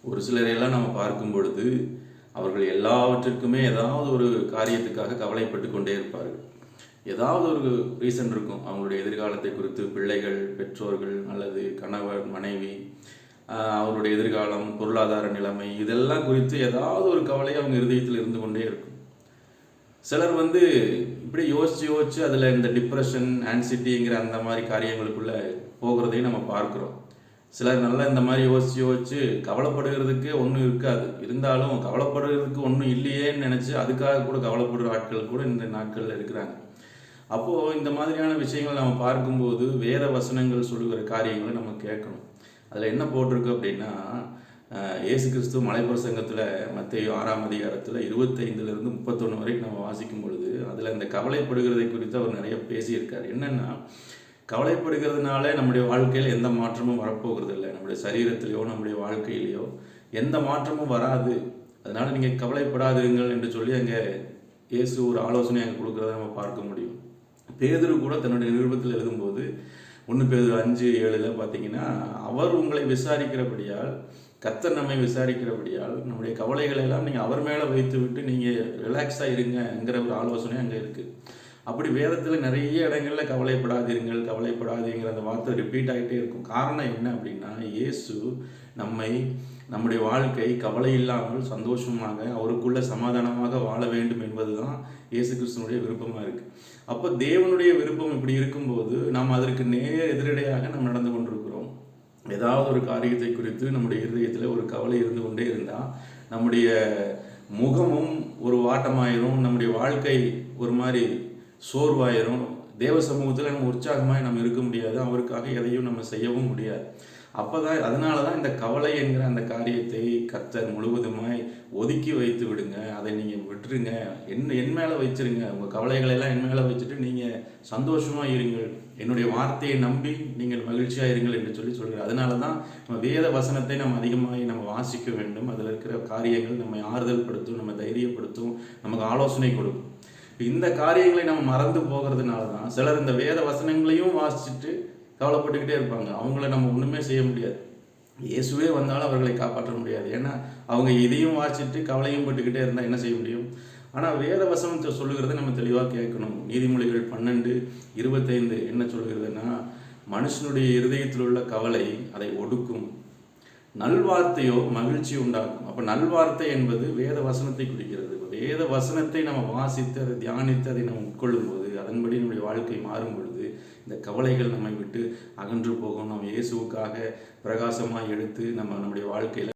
ஒரு சிலரையெல்லாம் நம்ம பார்க்கும் பொழுது அவர்கள் எல்லாவற்றிற்குமே ஏதாவது ஒரு காரியத்துக்காக கவலைப்பட்டு கொண்டே இருப்பார்கள். ஏதாவது ஒரு ரீசன் இருக்கும். அவங்களுடைய எதிர்காலத்தை குறித்து பிள்ளைகள், பெற்றோர்கள் அல்லது கணவர், மனைவி, அவருடைய எதிர்காலம், பொருளாதார நிலைமை இதெல்லாம் குறித்து ஏதாவது ஒரு கவலை அவங்க இருதயத்தில் இருந்து கொண்டே இருக்கும். சிலர் இப்படி யோசிச்சு யோசிச்சு அதில் இந்த டிப்ரெஷன், ஆன்சிட்டிங்கிற அந்த மாதிரி காரியங்களுக்குள்ள போகிறதையும் நம்ம பார்க்குறோம். சிலர் நல்லா இந்த மாதிரி யோசிச்சு யோசிச்சு கவலைப்படுகிறதுக்கு ஒன்றும் இருக்காது, இருந்தாலும் கவலைப்படுகிறதுக்கு ஒன்றும் இல்லையேன்னு நினச்சி அதுக்காக கூட கவலைப்படுற ஆட்கள் கூட இந்த நாட்களில் இருக்கிறாங்க. அப்போது இந்த மாதிரியான விஷயங்கள் நம்ம பார்க்கும்போது வேத வசனங்கள் சொல்லுகிற காரியங்களை நம்ம கேட்கணும். அதில் என்ன போட்டிருக்கு அப்படின்னா, இயேசு கிறிஸ்து மலைப்பிரசங்கத்தில் மத்தேயு 6ஆம் அதிகாரத்தில் 25லிருந்து 31 வரைக்கும் நம்ம வாசிக்கும் பொழுது அதில் இந்த கவலைப்படுகிறதை குறித்து அவர் நிறைய பேசியிருக்கார். என்னென்னா, கவலைப்படுகிறதுனால நம்முடைய வாழ்க்கையில் எந்த மாற்றமும் வரப்போகிறது இல்லை. நம்முடைய சரீரத்திலேயோ நம்முடைய வாழ்க்கையிலையோ எந்த மாற்றமும் வராது. அதனால் நீங்கள் கவலைப்படாதீர்கள் என்று சொல்லி அங்கே இயேசு ஒரு ஆலோசனை அங்கே கொடுக்குறத நம்ம பார்க்க முடியும். பேதுரு கூட தன்னுடைய நிருபத்தில் எழுதும்போது 1 பேதுரு 5:7 பார்த்தீங்கன்னா, அவர் உங்களை விசாரிக்கிறபடியால், கர்த்தர் நம்மை விசாரிக்கிறபடியால் நம்முடைய கவலைகளை எல்லாம் நீங்கள் அவர் மேலே வைத்து விட்டு நீங்கள் ரிலாக்ஸாக இருங்கங்கிற ஒரு ஆலோசனை அங்கே இருக்குது. அப்படி வேதத்தில் நிறைய இடங்களில் கவலைப்படாதீங்கிற அந்த வார்த்தை ரிப்பீட் ஆகிட்டே இருக்கும். காரணம் என்ன அப்படின்னா, இயேசு நம்முடைய வாழ்க்கை கவலை இல்லாமல் சந்தோஷமாக அவருக்குள்ள சமாதானமாக வாழ வேண்டும் என்பது தான் இயேசு கிறிஸ்துனுடைய விருப்பமாக இருக்குது. அப்போ தேவனுடைய விருப்பம் இப்படி இருக்கும்போது நாம் அதற்கு நேர் எதிரடையாக நம்ம நடந்து கொண்டிருக்கிறோம். ஏதாவது ஒரு காரியத்தை குறித்து நம்முடைய இருதயத்தில் ஒரு கவலை இருந்து கொண்டே இருந்தால் நம்முடைய முகமும் ஒரு வாட்டமாயிரும், நம்முடைய வாழ்க்கை ஒரு மாதிரி சோர்வாயிரும். தேவ சமூகத்தில் நம்ம உற்சாகமாக நம்ம இருக்க முடியாது, அவருக்காக எதையும் நம்ம செய்யவும் முடியாது. அதனால தான் இந்த கவலை என்கிற அந்த காரியத்தை கர்த்தர் முழுவதுமாய் ஒதுக்கி வைத்து விடுங்க, அதை நீங்கள் விட்டுருங்க, என் மேலே வச்சிருங்க, உங்கள் கவலைகளெல்லாம் என் மேலே வச்சுட்டு நீங்கள் சந்தோஷமாக இருங்கள், என்னுடைய வார்த்தையை நம்பி நீங்கள் மகிழ்ச்சியாக இருங்கள் என்று சொல்கிறார். அதனால தான் நம்ம வேத வசனத்தை நம்ம அதிகமாக நம்ம வாசிக்க வேண்டும். அதில் இருக்கிற காரியங்கள் நம்மை ஆறுதல் படுத்தும், நம்ம தைரியப்படுத்தும், நமக்கு ஆலோசனை கொடுக்கும். இந்த காரியங்களை நம்ம மறந்து போகிறதுனால தான் சிலர் இந்த வேத வசனங்களையும் வாசிச்சுட்டு கவலைப்பட்டுக்கிட்டே இருப்பாங்க. அவங்கள நம்ம ஒன்றுமே செய்ய முடியாது. இயேசுவே வந்தாலும் அவர்களை காப்பாற்ற முடியாது. ஏன்னா அவங்க இதையும் வாசிச்சுட்டு கவலையும் பட்டுக்கிட்டே இருந்தால் என்ன செய்ய முடியும்? ஆனால் வேத வசனத்தை சொல்லுகிறத நம்ம தெளிவாக கேட்கணும். நீதிமொழிகள் 12:25 என்ன சொல்லுகிறதுனா, மனுஷனுடைய இருதயத்தில் உள்ள கவலை அதை ஒடுக்கும், நல்வார்த்தையோ மகிழ்ச்சி உண்டாக்கும். அப்போ நல்வார்த்தை என்பது வேத வசனத்தை குறிக்கிறது. வேத வசனத்தை நம்ம வாசித்து அதை தியானித்து அதை நம்ம உட்கொள்ளும் போது, அதன்படி நம்முடைய வாழ்க்கை மாறும் பொழுது இந்த கவலைகள் நம்மை விட்டு அகன்று போகும். நம்ம இயேசுவுக்காக பிரகாசமாக எடுத்து நம்முடைய வாழ்க்கையில்